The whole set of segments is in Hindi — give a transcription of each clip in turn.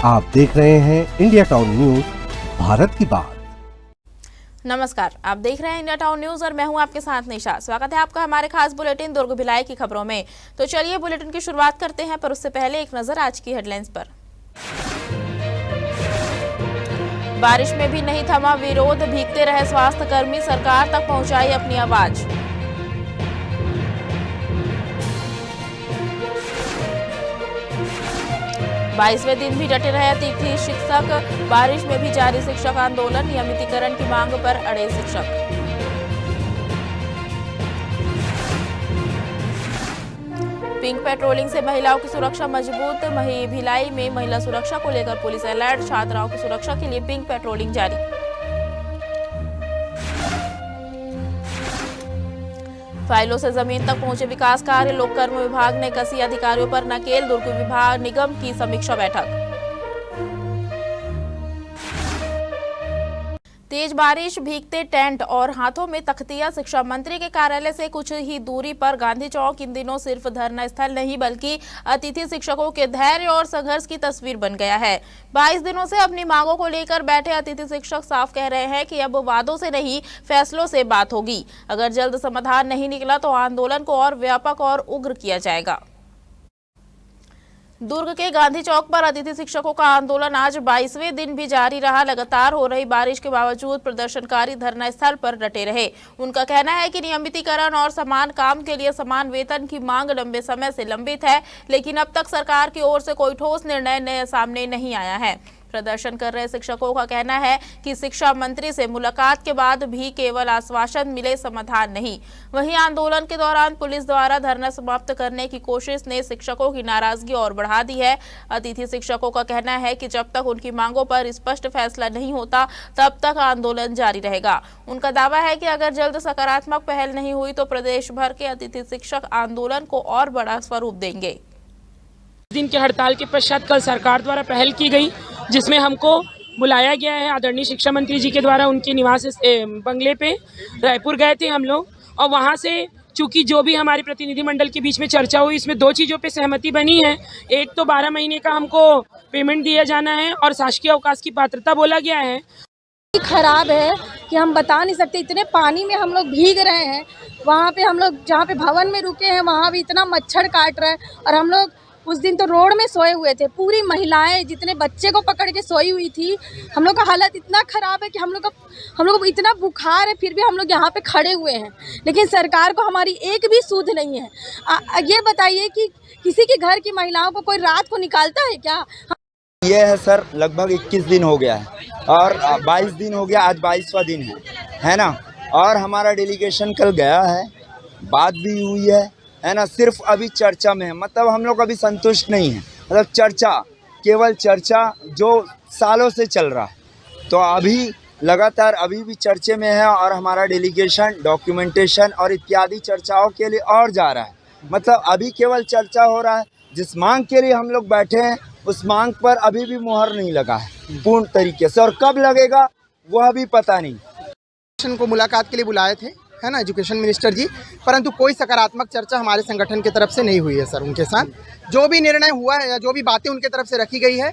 आप देख रहे हैं इंडिया टाउन न्यूज, भारत की बात। नमस्कार, आप देख रहे हैं इंडिया टाउन न्यूज और मैं हूं आपके साथ निशा। स्वागत है आपका हमारे खास बुलेटिन दुर्ग भिलाई की खबरों में। तो चलिए बुलेटिन की शुरुआत करते हैं, पर उससे पहले एक नजर आज की हेडलाइंस पर। बारिश में भी नहीं थमा विरोध, भीगते रहे स्वास्थ्य कर्मी, सरकार तक पहुंचाई अपनी आवाज। 22वें दिन भी डटे रहे अतिथि शिक्षक, बारिश में भी जारी शिक्षक आंदोलन, नियमितीकरण की मांग पर अड़े शिक्षक। पिंक पेट्रोलिंग से महिलाओं की सुरक्षा मजबूत, भिलाई में महिला सुरक्षा को लेकर पुलिस अलर्ट, छात्राओं की सुरक्षा के लिए पिंक पेट्रोलिंग जारी। फाइलों से जमीन तक पहुंचे विकास कार्य, लोक कर्म विभाग ने कसी अधिकारियों पर नकेल, दुर्ग विभाग निगम की समीक्षा बैठक। तेज बारिश, भीगते टेंट और हाथों में तख्तियां, शिक्षा मंत्री के कार्यालय से कुछ ही दूरी पर गांधी चौक इन दिनों सिर्फ धरना स्थल नहीं बल्कि अतिथि शिक्षकों के धैर्य और संघर्ष की तस्वीर बन गया है। 22 दिनों से अपनी मांगों को लेकर बैठे अतिथि शिक्षक साफ कह रहे हैं कि अब वादों से नहीं फैसलों से बात होगी। अगर जल्द समाधान नहीं निकला तो आंदोलन को और व्यापक और उग्र किया जाएगा। दुर्ग के गांधी चौक पर अतिथि शिक्षकों का आंदोलन आज 22वें दिन भी जारी रहा। लगातार हो रही बारिश के बावजूद प्रदर्शनकारी धरना स्थल पर डटे रहे। उनका कहना है कि नियमितीकरण और समान काम के लिए समान वेतन की मांग लंबे समय से लंबित है, लेकिन अब तक सरकार की ओर से कोई ठोस निर्णय सामने नहीं आया है। प्रदर्शन कर रहे शिक्षकों का कहना है कि शिक्षा मंत्री से मुलाकात के बाद भी केवल आश्वासन मिले, समाधान नहीं। वहीं आंदोलन के दौरान पुलिस द्वारा धरना समाप्त करने की कोशिश ने शिक्षकों की नाराजगी और बढ़ा दी है। अतिथि शिक्षकों का कहना है कि जब तक उनकी मांगों पर स्पष्ट फैसला नहीं होता तब तक आंदोलन जारी रहेगा। उनका दावा है कि अगर जल्द सकारात्मक पहल नहीं हुई तो प्रदेश भर के अतिथि शिक्षक आंदोलन को और बड़ा स्वरूप देंगे। दिन के हड़ताल के पश्चात कल सरकार द्वारा पहल की गई, जिसमें हमको बुलाया गया है आदरणीय शिक्षा मंत्री जी के द्वारा उनके निवास बंगले पे रायपुर गए थे हम लोग। और वहाँ से चूंकि जो भी हमारे प्रतिनिधिमंडल के बीच में चर्चा हुई, इसमें दो चीज़ों पे सहमति बनी है। एक तो 12 महीने का हमको पेमेंट दिया जाना है और शासकीय अवकाश की पात्रता बोला गया है। खराब है कि हम बता नहीं सकते, इतने पानी में हम लोग भीग रहे हैं। वहाँ पे हम लोग जहाँ पे भवन में रुके हैं वहाँ भी इतना मच्छर काट रहा है, और हम लोग उस दिन तो रोड में सोए हुए थे। पूरी महिलाएं जितने बच्चे को पकड़ के सोई हुई थी। हम लोग का हालत इतना ख़राब है कि हम लोग को इतना बुखार है, फिर भी हम लोग यहाँ पे खड़े हुए हैं, लेकिन सरकार को हमारी एक भी सुध नहीं है। ये बताइए कि किसी के घर की महिलाओं को कोई रात को निकालता है क्या? ये है सर, लगभग 21 दिन हो गया है और 22 दिन हो गया, आज 22वां दिन है ना। और हमारा डेलीगेशन कल गया है, बात भी हुई है ना। सिर्फ अभी चर्चा में है, मतलब हम लोग अभी संतुष्ट नहीं है। मतलब चर्चा, केवल चर्चा जो सालों से चल रहा है, तो अभी लगातार अभी भी चर्चे में है। और हमारा डेलीगेशन डॉक्यूमेंटेशन और इत्यादि चर्चाओं के लिए और जा रहा है। मतलब अभी केवल चर्चा हो रहा है। जिस मांग के लिए हम लोग बैठे हैं उस मांग पर अभी भी मुहर नहीं लगा है पूर्ण तरीके से, और कब लगेगा वह भी पता नहीं। को मुलाकात के लिए बुलाए थे, है ना, एजुकेशन मिनिस्टर जी, परंतु कोई सकारात्मक चर्चा हमारे संगठन की तरफ से नहीं हुई है सर। उनके साथ जो भी निर्णय हुआ है या जो भी बातें उनके तरफ से रखी गई है,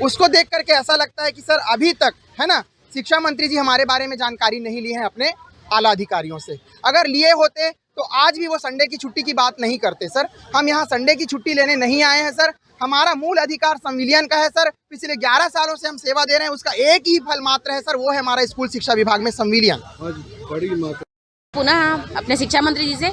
उसको देख करके ऐसा लगता है कि सर अभी तक, है ना, शिक्षा मंत्री जी हमारे बारे में जानकारी नहीं ली है अपने आला अधिकारियों से। अगर लिए होते तो आज भी वो संडे की छुट्टी की बात नहीं करते सर। हम यहाँ संडे की छुट्टी लेने नहीं आए हैं सर। हमारा मूल अधिकार संविलियन का है सर। पिछले 11 सालों से हम सेवा दे रहे हैं, उसका एक ही फल मात्र है सर, वो है हमारा स्कूल शिक्षा विभाग में संविलियन। पुनः अपने शिक्षा मंत्री जी से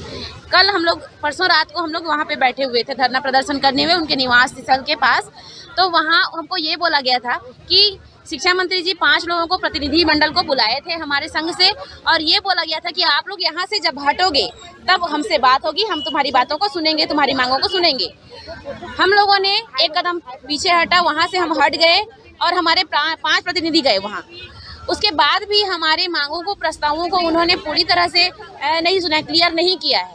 कल हम लोग, परसों रात को हम लोग वहाँ पे बैठे हुए थे धरना प्रदर्शन करने हुए उनके निवास स्थल के पास। तो वहाँ हमको ये बोला गया था कि शिक्षा मंत्री जी 5 लोगों को प्रतिनिधि मंडल को बुलाए थे हमारे संघ से, और ये बोला गया था कि आप लोग यहाँ से जब हटोगे तब हमसे बात होगी, हम तुम्हारी बातों को सुनेंगे, तुम्हारी मांगों को सुनेंगे। हम लोगों ने एक कदम पीछे हटा, वहाँ से हम हट गए और हमारे 5 प्रतिनिधि गए वहाँ। उसके बाद भी हमारे मांगों को, प्रस्तावों को उन्होंने पूरी तरह से नहीं सुना, क्लियर नहीं किया है।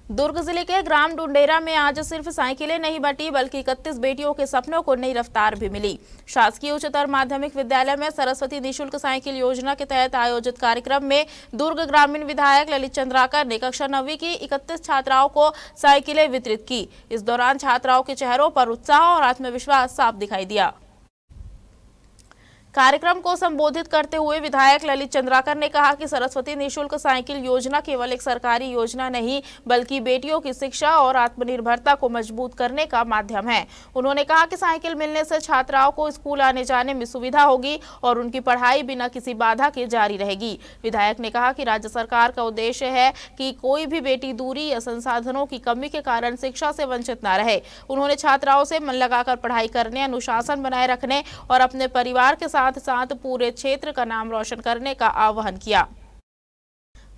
दुर्ग जिले के ग्राम डुंडेरा में आज सिर्फ साइकिलें नहीं बटी बल्कि 31 बेटियों के सपनों को नई रफ्तार भी मिली। शासकीय उच्चतर माध्यमिक विद्यालय में सरस्वती निःशुल्क साइकिल योजना के तहत आयोजित कार्यक्रम में दुर्ग ग्रामीण विधायक ललित चंद्राकर ने कक्षा 9वीं की 31 छात्राओं को साइकिलें वितरित की। इस दौरान छात्राओं के चेहरों पर उत्साह और आत्मविश्वास साफ दिखाई दिया। कार्यक्रम को संबोधित करते हुए विधायक ललित चंद्राकर ने कहा कि सरस्वती निःशुल्क साइकिल योजना केवल एक सरकारी योजना नहीं बल्कि बेटियों की शिक्षा और आत्मनिर्भरता को मजबूत करने का माध्यम है। उन्होंने कहा कि साइकिल मिलने से छात्राओं को स्कूल आने जाने में सुविधा होगी और उनकी पढ़ाई बिना किसी बाधा के जारी रहेगी। विधायक ने कहा कि राज्य सरकार का उद्देश्य है कि कोई भी बेटी दूरी या संसाधनों की कमी के कारण शिक्षा से वंचित न रहे। उन्होंने छात्राओं से मन लगाकर पढ़ाई करने, अनुशासन बनाए रखने और अपने परिवार के साथ पूरे क्षेत्र का नाम रोशन करने का आह्वान किया।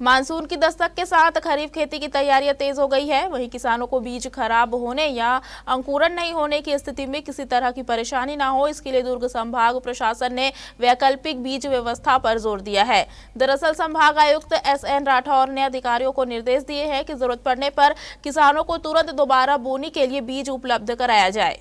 मानसून की दस्तक के साथ खरीफ खेती की तैयारियां तेज हो गई है। वहीं किसानों को बीज खराब होने या अंकुरन नहीं होने की स्थिति में किसी तरह की परेशानी ना हो, इसके लिए दुर्ग संभाग प्रशासन ने वैकल्पिक बीज व्यवस्था पर जोर दिया है। दरअसल संभाग आयुक्त SN राठौर ने अधिकारियों को निर्देश दिए हैं कि जरूरत पड़ने पर किसानों को तुरंत दोबारा बोनी के लिए बीज उपलब्ध कराया जाए।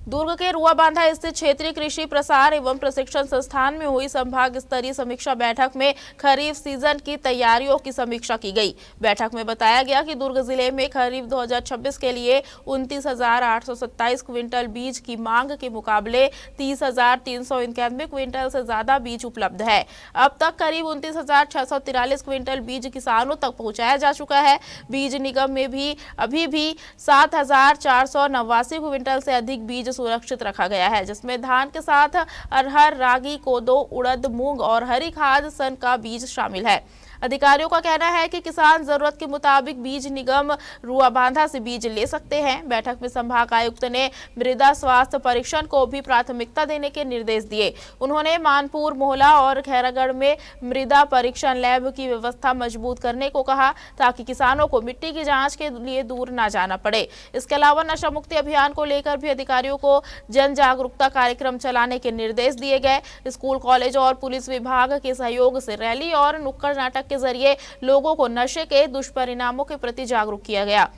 दुर्ग के रुआबांधा स्थित क्षेत्रीय कृषि प्रसार एवं प्रशिक्षण संस्थान में हुई संभाग स्तरीय समीक्षा बैठक में खरीफ सीजन की तैयारियों की समीक्षा की गई। बैठक में बताया गया कि दुर्ग जिले में खरीफ 2026 के लिए 29,827 क्विंटल बीज की मांग के मुकाबले 30,391 क्विंटल से ज्यादा बीज उपलब्ध है। अब तक करीब 29,643 क्विंटल बीज किसानों तक पहुंचाया जा चुका है। बीज निगम में भी अभी भी 7,489 क्विंटल से अधिक बीज सुरक्षित रखा गया है, जिसमें धान के साथ अरहर, रागी, कोदो, उड़द, मूंग और हरी खाद सन का बीज शामिल है। अधिकारियों का कहना है कि किसान जरूरत के मुताबिक बीज निगम रुआबांधा से बीज ले सकते हैं। बैठक में संभाग आयुक्त ने मृदा स्वास्थ्य परीक्षण को भी प्राथमिकता देने के निर्देश दिए। उन्होंने मानपुर, मोहला और खैरागढ़ में मृदा परीक्षण लैब की व्यवस्था मजबूत करने को कहा ताकि किसानों को मिट्टी की जांच के लिए दूर न जाना पड़े। इसके अलावा नशा मुक्ति अभियान को लेकर भी अधिकारियों को जन जागरूकता कार्यक्रम चलाने के निर्देश दिए गए। स्कूल, कॉलेज और पुलिस विभाग के सहयोग से रैली और नुक्कड़ नाटक के जरिए लोगों को नशे के दुष्परिणामों के प्रति जागरूक किया गया।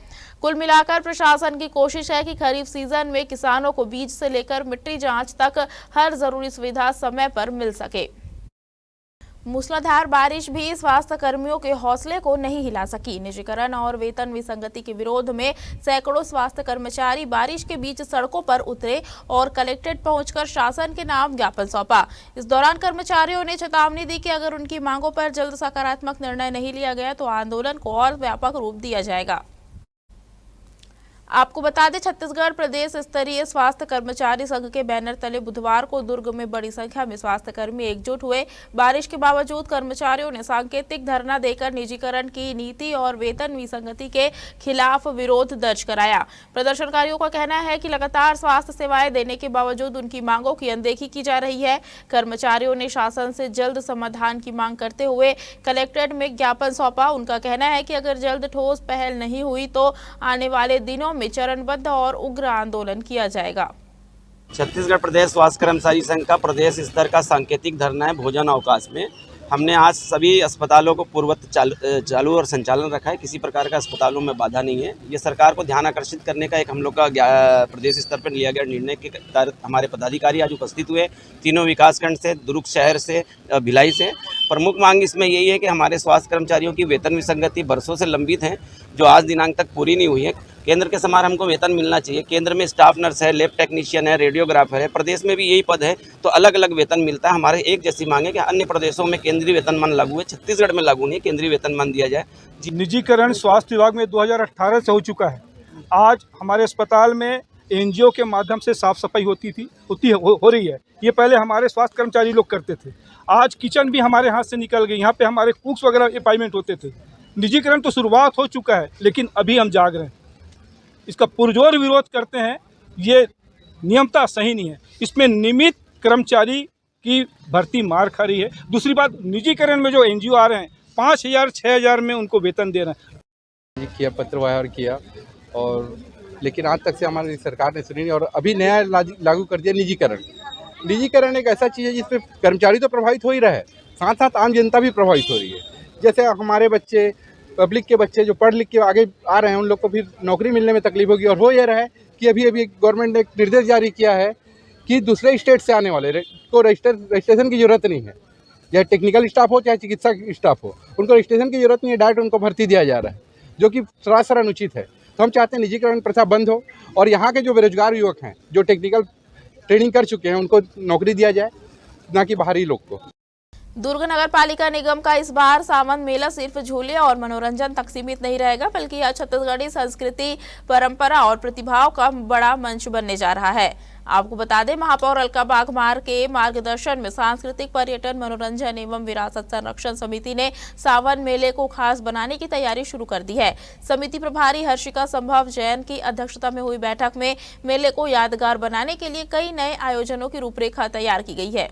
कुल मिलाकर प्रशासन की कोशिश है कि खरीफ सीजन में किसानों को बीज से लेकर मिट्टी जांच तक हर जरूरी सुविधा समय पर मिल सके। मूसलाधार बारिश भी स्वास्थ्य कर्मियों के हौसले को नहीं हिला सकी। निजीकरण और वेतन विसंगति के विरोध में सैकड़ों स्वास्थ्य कर्मचारी बारिश के बीच सड़कों पर उतरे और कलेक्ट्रेट पहुंचकर शासन के नाम ज्ञापन सौंपा। इस दौरान कर्मचारियों ने चेतावनी दी कि अगर उनकी मांगों पर जल्द सकारात्मक निर्णय नहीं लिया गया तो आंदोलन को और व्यापक रूप दिया जाएगा। आपको बता दें, छत्तीसगढ़ प्रदेश स्तरीय स्वास्थ्य कर्मचारी संघ के बैनर तले बुधवार को दुर्ग में बड़ी संख्या में स्वास्थ्य कर्मी एकजुट हुए। बारिश के बावजूद कर्मचारियों ने सांकेतिक धरना देकर निजीकरण की नीति और वेतन विसंगति के खिलाफ विरोध दर्ज कराया। प्रदर्शनकारियों का कहना है कि लगातार स्वास्थ्य सेवाएं देने के बावजूद उनकी मांगों की अनदेखी की जा रही है। कर्मचारियों ने शासन से जल्द समाधान की मांग करते हुए कलेक्ट्रेट में ज्ञापन सौंपा। उनका कहना है कि अगर जल्द ठोस पहल नहीं हुई तो आने वाले दिनों में चरणबद्ध और उग्र आंदोलन किया जाएगा। छत्तीसगढ़ प्रदेश स्वास्थ्य कर्मचारी संघ का प्रदेश स्तर का सांकेतिक धरना है भोजन अवकाश में। हमने आज सभी अस्पतालों को पूर्ववत चालू और संचालन रखा है। किसी प्रकार का अस्पतालों में बाधा नहीं है। ये सरकार को ध्यान आकर्षित करने का एक हम लोग का प्रदेश स्तर पर लिया गया निर्णय के तहत हमारे पदाधिकारी आज उपस्थित हुए। तीनों विकासखंड से, दुर्ग शहर से, भिलाई से। प्रमुख मांग इसमें यही है कि हमारे स्वास्थ्य कर्मचारियों की वेतन विसंगति बरसों से लंबित है, जो आज दिनांक तक पूरी नहीं हुई है। केंद्र के समान हमको वेतन मिलना चाहिए। केंद्र में स्टाफ नर्स है, लैब टेक्नीशियन है, रेडियोग्राफर है। प्रदेश में भी यही पद है, तो अलग अलग वेतन मिलता है। हमारे एक जैसी मांग है कि अन्य प्रदेशों में केंद्रीय वेतनमान लागू है, छत्तीसगढ़ में लागू नहीं, केंद्रीय वेतनमान दिया जाए। निजीकरण स्वास्थ्य विभाग में 2018 से हो चुका है। आज हमारे अस्पताल में NGO के माध्यम से साफ सफाई हो रही है। ये पहले हमारे स्वास्थ्य कर्मचारी लोग करते थे। आज किचन भी हमारे हाथ से निकल गई। यहाँ पे हमारे कुक्स वगैरह अपॉइंटमेंट होते थे। निजीकरण तो शुरुआत हो चुका है, लेकिन अभी हम जाग रहे हैं। इसका पुरजोर विरोध करते हैं। ये नियमता सही नहीं है। इसमें नियमित कर्मचारी की भर्ती मार खा रही है। दूसरी बात, निजीकरण में जो NGO आ रहे हैं 5,000 6,000 में उनको वेतन दे रहे हैं। किया, पत्र व्यवहार किया, और लेकिन आज तक से हमारी सरकार ने सुनी नहीं। और अभी नया लागू कर दिया निजीकरण। निजीकरण एक ऐसा चीज़ है जिसमें कर्मचारी तो प्रभावित हो ही रहा है, साथ साथ आम जनता भी प्रभावित हो रही है। जैसे हमारे बच्चे पब्लिक के बच्चे जो पढ़ लिख के आगे आ रहे हैं उन लोग को फिर नौकरी मिलने में तकलीफ होगी। और हो ये रहा है कि अभी अभी गवर्नमेंट ने एक निर्देश जारी किया है कि दूसरे स्टेट से आने वाले को रजिस्ट्रेशन की ज़रूरत नहीं है, चाहे टेक्निकल स्टाफ हो चाहे चिकित्सा स्टाफ हो, उनको रजिस्ट्रेशन की ज़रूरत नहीं है, डायरेक्ट उनको भर्ती दिया जा रहा है, जो कि सरासर अनुचित है। तो हम चाहते हैं निजीकरण प्रथा बंद हो और यहाँ के जो बेरोजगार युवक हैं जो टेक्निकल ट्रेनिंग कर चुके हैं उनको नौकरी दिया जाए, ना कि बाहरी लोग को। दुर्ग नगर पालिका निगम का इस बार सावन मेला सिर्फ झूले और मनोरंजन तक सीमित नहीं रहेगा, बल्कि यह छत्तीसगढ़ी संस्कृति, परंपरा और प्रतिभाओं का बड़ा मंच बनने जा रहा है। आपको बता दें, महापौर अलका बाघमार के मार्गदर्शन में सांस्कृतिक पर्यटन, मनोरंजन एवं विरासत संरक्षण समिति ने सावन मेले को खास बनाने की तैयारी शुरू कर दी है। समिति प्रभारी हर्षिका संभव जैन की अध्यक्षता में हुई बैठक में मेले को यादगार बनाने के लिए कई नए आयोजनों की रूपरेखा तैयार की गई है।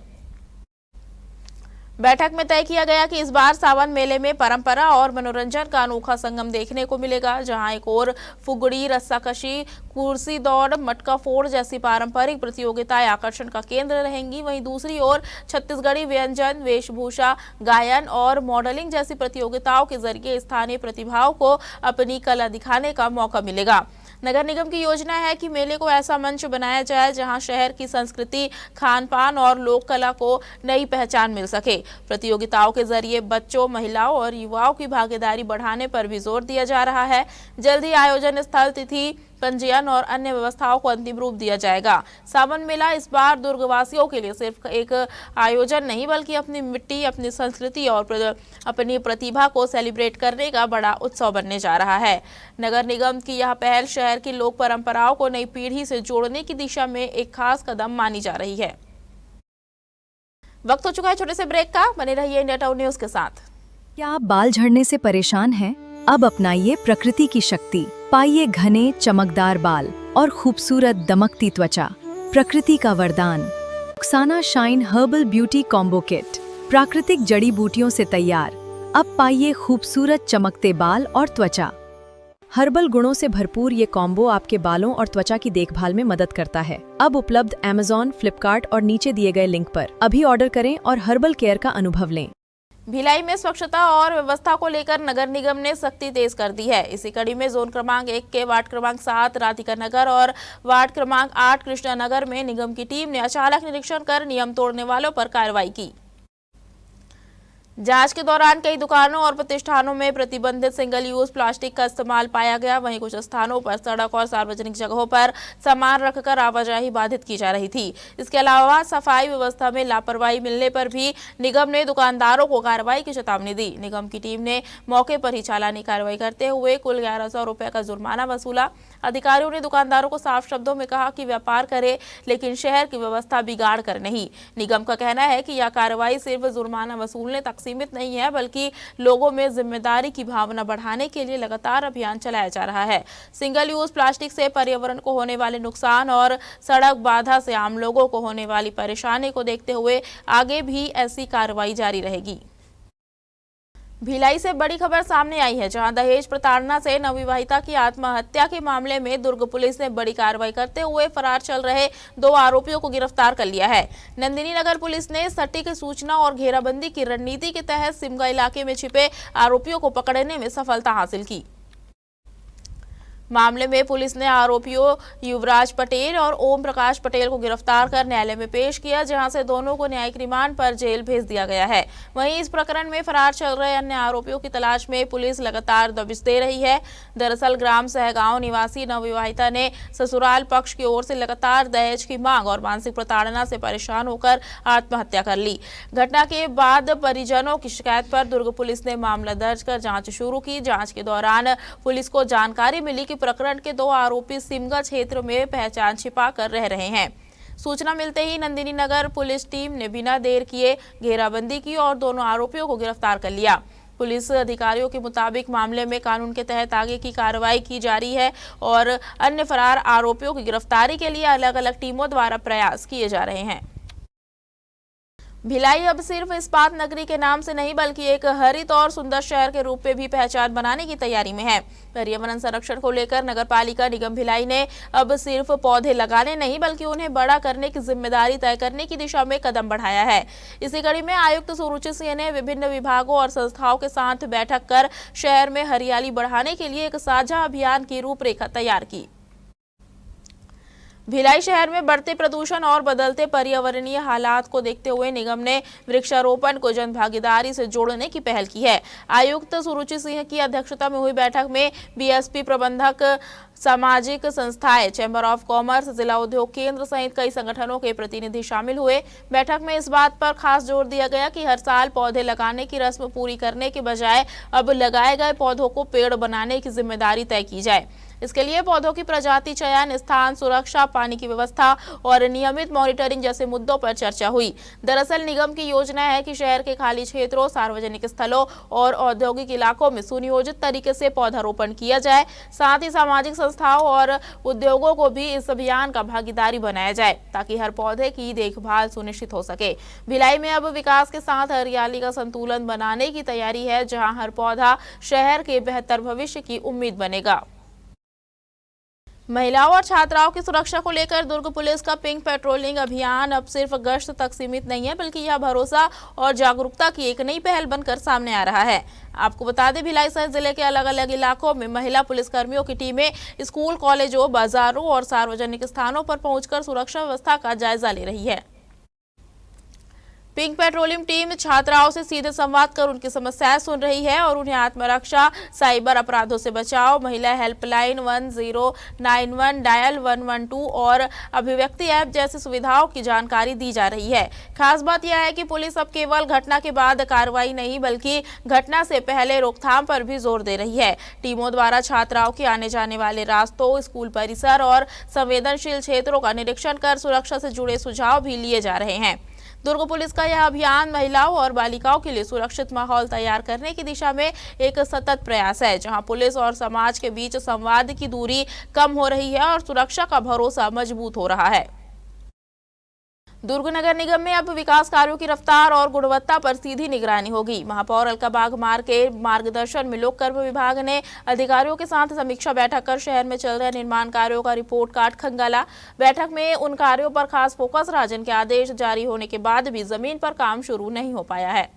बैठक में तय किया गया कि इस बार सावन मेले में परंपरा और मनोरंजन का अनोखा संगम देखने को मिलेगा, जहां एक ओर फुगड़ी, रस्साकशी, कुर्सी दौड़, मटका फोड़ जैसी पारंपरिक प्रतियोगिताएं आकर्षण का केंद्र रहेंगी, वहीं दूसरी ओर छत्तीसगढ़ी व्यंजन, वेशभूषा, गायन और मॉडलिंग जैसी प्रतियोगिताओं के जरिए स्थानीय प्रतिभाओं को अपनी कला दिखाने का मौका मिलेगा। नगर निगम की योजना है कि मेले को ऐसा मंच बनाया जाए जहां शहर की संस्कृति, खान पान और लोक कला को नई पहचान मिल सके। प्रतियोगिताओं के जरिए बच्चों, महिलाओं और युवाओं की भागीदारी बढ़ाने पर भी जोर दिया जा रहा है। जल्द ही आयोजन स्थल, तिथि, पंजीयन और अन्य व्यवस्थाओं को अंतिम रूप दिया जाएगा। सावन मेला इस बार दुर्गवासियों के लिए सिर्फ एक आयोजन नहीं, बल्कि अपनी मिट्टी, अपनी संस्कृति और अपनी प्रतिभा को सेलिब्रेट करने का बड़ा उत्सव बनने जा रहा है। नगर निगम की यह पहल शहर की लोक परंपराओं को नई पीढ़ी से जोड़ने की दिशा में एक खास कदम मानी जा रही है। वक्त हो चुका है छोटे से ब्रेक का, बने रहिए इंडिया टाउन न्यूज के साथ। क्या आप बाल झड़ने से परेशान हैं? अब अपनाइए प्रकृति की शक्ति, पाइए घने चमकदार बाल और खूबसूरत दमकती त्वचा। प्रकृति का वरदान Rukhsana shine herbal beauty combo kit, प्राकृतिक जड़ी बूटियों से तैयार। अब पाइए खूबसूरत चमकते बाल और त्वचा। हर्बल गुणों से भरपूर ये कॉम्बो आपके बालों और त्वचा की देखभाल में मदद करता है। अब उपलब्ध Amazon, फ्लिपकार्ट और नीचे दिए गए लिंक पर अभी ऑर्डर करें और हर्बल केयर का अनुभव लें। भिलाई में स्वच्छता और व्यवस्था को लेकर नगर निगम ने सख्ती तेज कर दी है। इसी कड़ी में जोन क्रमांक 1 के वार्ड क्रमांक 7 राधिका नगर और वार्ड क्रमांक 8 कृष्णा नगर में निगम की टीम ने अचानक निरीक्षण कर नियम तोड़ने वालों पर कार्रवाई की। जांच के दौरान कई दुकानों और प्रतिष्ठानों में प्रतिबंधित सिंगल यूज प्लास्टिक का इस्तेमाल पाया गया। वहीं कुछ स्थानों पर सड़क और सार्वजनिक जगहों पर सामान रखकर आवाजाही बाधित की जा रही थी। इसके अलावा सफाई व्यवस्था में लापरवाही मिलने पर भी निगम ने दुकानदारों को कार्रवाई की चेतावनी दी। निगम की टीम ने मौके पर ही चालानी कार्रवाई करते हुए कुल 1100 रुपए का जुर्माना वसूला। अधिकारियों ने दुकानदारों को साफ शब्दों में कहा कि व्यापार करे, लेकिन शहर की व्यवस्था बिगाड़ कर नहीं। निगम का कहना है कि यह कार्रवाई सिर्फ जुर्माना वसूलने तक सीमित नहीं है, बल्कि लोगों में जिम्मेदारी की भावना बढ़ाने के लिए लगातार अभियान चलाया जा रहा है। सिंगल यूज प्लास्टिक से पर्यावरण को होने वाले नुकसान और सड़क बाधा से आम लोगों को होने वाली परेशानी को देखते हुए आगे भी ऐसी कार्रवाई जारी रहेगी। भिलाई से बड़ी खबर सामने आई है, जहां दहेज प्रताड़ना से नवविवाहिता की आत्महत्या के मामले में दुर्ग पुलिस ने बड़ी कार्रवाई करते हुए फरार चल रहे 2 आरोपियों को गिरफ्तार कर लिया है। नंदिनी नगर पुलिस ने सटीक सूचना और घेराबंदी की रणनीति के तहत सिमगा इलाके में छिपे आरोपियों को पकड़ने में सफलता हासिल की। मामले में पुलिस ने आरोपियों युवराज पटेल और ओम प्रकाश पटेल को गिरफ्तार कर न्यायालय में पेश किया, जहां से दोनों को न्यायिक रिमांड पर जेल भेज दिया गया है। वहीं इस प्रकरण में फरार चल रहे अन्य आरोपियों की तलाश में पुलिस लगातार दबिश दे रही है। दरअसल ग्राम सहगांव निवासी नवविवाहिता ने ससुराल पक्ष की ओर से लगातार दहेज की मांग और मानसिक प्रताड़ना से परेशान होकर आत्महत्या कर ली। घटना के बाद परिजनों की शिकायत पर दुर्ग पुलिस ने मामला दर्ज कर जांच शुरू की। जांच के दौरान पुलिस को जानकारी मिली कि प्रकरण के 2 आरोपी सिमगा क्षेत्र में पहचान छिपा कर रह रहे हैं। सूचना मिलते ही नंदिनी नगर पुलिस टीम ने बिना देर किए घेराबंदी की और दोनों आरोपियों को गिरफ्तार कर लिया। पुलिस अधिकारियों के मुताबिक मामले में कानून के तहत आगे की कार्रवाई की जा रही है और अन्य फरार आरोपियों की गिरफ्तारी के लिए अलग अलग टीमों द्वारा प्रयास किए जा रहे हैं। भिलाई अब सिर्फ इस्पात नगरी के नाम से नहीं बल्कि एक हरित और सुंदर शहर के रूप में भी पहचान बनाने की तैयारी में है। पर्यावरण संरक्षण को लेकर नगरपालिका निगम भिलाई ने अब सिर्फ पौधे लगाने नहीं बल्कि उन्हें बड़ा करने की जिम्मेदारी तय करने की दिशा में कदम बढ़ाया है। इसी कड़ी में आयुक्त सुरुचि सिंह ने विभिन्न विभागों और संस्थाओं के साथ बैठक कर शहर में हरियाली बढ़ाने के लिए एक साझा अभियान की रूपरेखा तैयार की। भिलाई शहर में बढ़ते प्रदूषण और बदलते पर्यावरणीय हालात को देखते हुए निगम ने वृक्षारोपण को जन भागीदारी से जोड़ने की पहल की है। आयुक्त सुरुचि सिंह की अध्यक्षता में हुई बैठक में बीएसपी प्रबंधक, सामाजिक संस्थाएं, चैम्बर ऑफ कॉमर्स, जिला उद्योग केंद्र सहित कई संगठनों के प्रतिनिधि शामिल हुए। बैठक में इस बात पर खास जोर दिया गया कि हर साल पौधे लगाने की रस्म पूरी करने के बजाय अब लगाए गए पौधों को पेड़ बनाने की जिम्मेदारी तय की जाए। इसके लिए पौधों की प्रजाति चयन, स्थान सुरक्षा, पानी की व्यवस्था और नियमित मॉनिटरिंग जैसे मुद्दों पर चर्चा हुई। दरअसल निगम की योजना है कि शहर के खाली क्षेत्रों, सार्वजनिक स्थलों और औद्योगिक इलाकों में सुनियोजित तरीके से पौधारोपण किया जाए। साथ ही सामाजिक संस्थाओं और उद्योगों को भी इस अभियान का भागीदारी बनाया जाए ताकि हर पौधे की देखभाल सुनिश्चित हो सके। भिलाई में अब विकास के साथ हरियाली का संतुलन बनाने की तैयारी है, जहां हर पौधा शहर के बेहतर भविष्य की उम्मीद बनेगा। महिलाओं और छात्राओं की सुरक्षा को लेकर दुर्ग पुलिस का पिंक पेट्रोलिंग अभियान अब सिर्फ गश्त तक सीमित नहीं है बल्कि यह भरोसा और जागरूकता की एक नई पहल बनकर सामने आ रहा है। आपको बता दें, भिलाई सहित जिले के अलग अलग इलाकों में महिला पुलिसकर्मियों की टीमें स्कूल, कॉलेजों, बाजारों और सार्वजनिक स्थानों पर पहुंचकर सुरक्षा व्यवस्था का जायजा ले रही है। पिंक पेट्रोलिंग टीम छात्राओं से सीधे संवाद कर उनकी समस्याएं सुन रही है और उन्हें आत्मरक्षा, साइबर अपराधों से बचाव, महिला हेल्पलाइन 1091, डायल 112 और अभिव्यक्ति ऐप जैसी सुविधाओं की जानकारी दी जा रही है। खास बात यह है कि पुलिस अब केवल घटना के बाद कार्रवाई नहीं बल्कि घटना से पहले रोकथाम पर भी जोर दे रही है। टीमों द्वारा छात्राओं के आने जाने वाले रास्तों, स्कूल परिसर और संवेदनशील क्षेत्रों का निरीक्षण कर सुरक्षा से जुड़े सुझाव भी लिए जा रहे हैं। दुर्ग पुलिस का यह अभियान महिलाओं और बालिकाओं के लिए सुरक्षित माहौल तैयार करने की दिशा में एक सतत प्रयास है, जहां पुलिस और समाज के बीच संवाद की दूरी कम हो रही है और सुरक्षा का भरोसा मजबूत हो रहा है। दुर्ग नगर निगम में अब विकास कार्यों की रफ्तार और गुणवत्ता पर सीधी निगरानी होगी। महापौर अलका बागमार के मार्गदर्शन में लोक कर्म विभाग ने अधिकारियों के साथ समीक्षा बैठक कर शहर में चल रहे निर्माण कार्यों का रिपोर्ट कार्ड खंगाला। बैठक में उन कार्यों पर खास फोकस रहा जिनके आदेश जारी होने के बाद भी जमीन पर काम शुरू नहीं हो पाया है।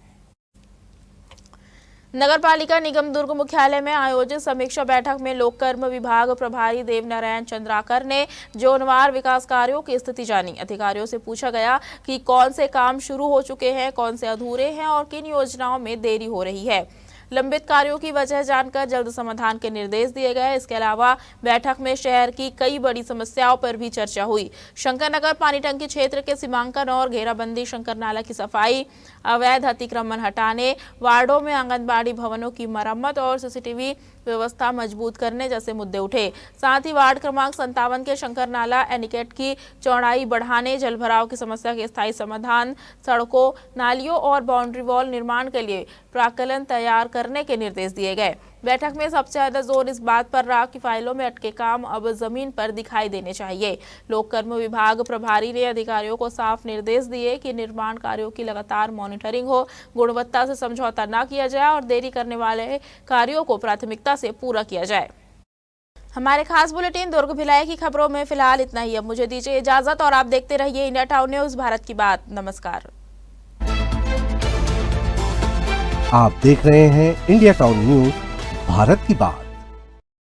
नगरपालिका निगम दुर्ग मुख्यालय में आयोजित समीक्षा बैठक में लोक कर्म विभाग प्रभारी देवनारायण चंद्राकर ने जोनवार विकास कार्यों की स्थिति जानी। अधिकारियों से पूछा गया कि कौन से काम शुरू हो चुके हैं, कौन से अधूरे हैं और किन योजनाओं में देरी हो रही है। लंबित कार्यों की वजह जानकर जल्द समाधान के निर्देश दिए गए। इसके अलावा बैठक में शहर की कई बड़ी समस्याओं पर भी चर्चा हुई। शंकर नगर पानी टंकी क्षेत्र के सीमांकन और घेराबंदी, शंकर नाला की सफाई, अवैध अतिक्रमण हटाने, वार्डों में आंगनबाड़ी भवनों की मरम्मत और सीसीटीवी व्यवस्था मजबूत करने जैसे मुद्दे उठे। साथ ही वार्ड क्रमांक 57 के शंकर नाला एनिकेट की चौड़ाई बढ़ाने, जलभराव की समस्या के स्थायी समाधान, सड़कों, नालियों और बाउंड्री वॉल निर्माण के लिए प्राक्कलन तैयार करने के निर्देश दिए गए। बैठक में सबसे ज्यादा जोर इस बात पर रहा कि फाइलों में अटके काम अब जमीन पर दिखाई देने चाहिए। लोक कर्म विभाग प्रभारी ने अधिकारियों को साफ निर्देश दिए कि निर्माण कार्यों की लगातार मॉनिटरिंग हो, गुणवत्ता से समझौता न किया जाए और देरी करने वाले कार्यों को प्राथमिकता से पूरा किया जाए। हमारे खास बुलेटिन दुर्ग भिलाई की खबरों में फिलहाल इतना ही। अब मुझे दीजिए इजाजत और आप देखते रहिए इंडिया टाउन न्यूज, भारत की बात। नमस्कार। आप देख रहे हैं इंडिया टाउन न्यूज, भारत की बात।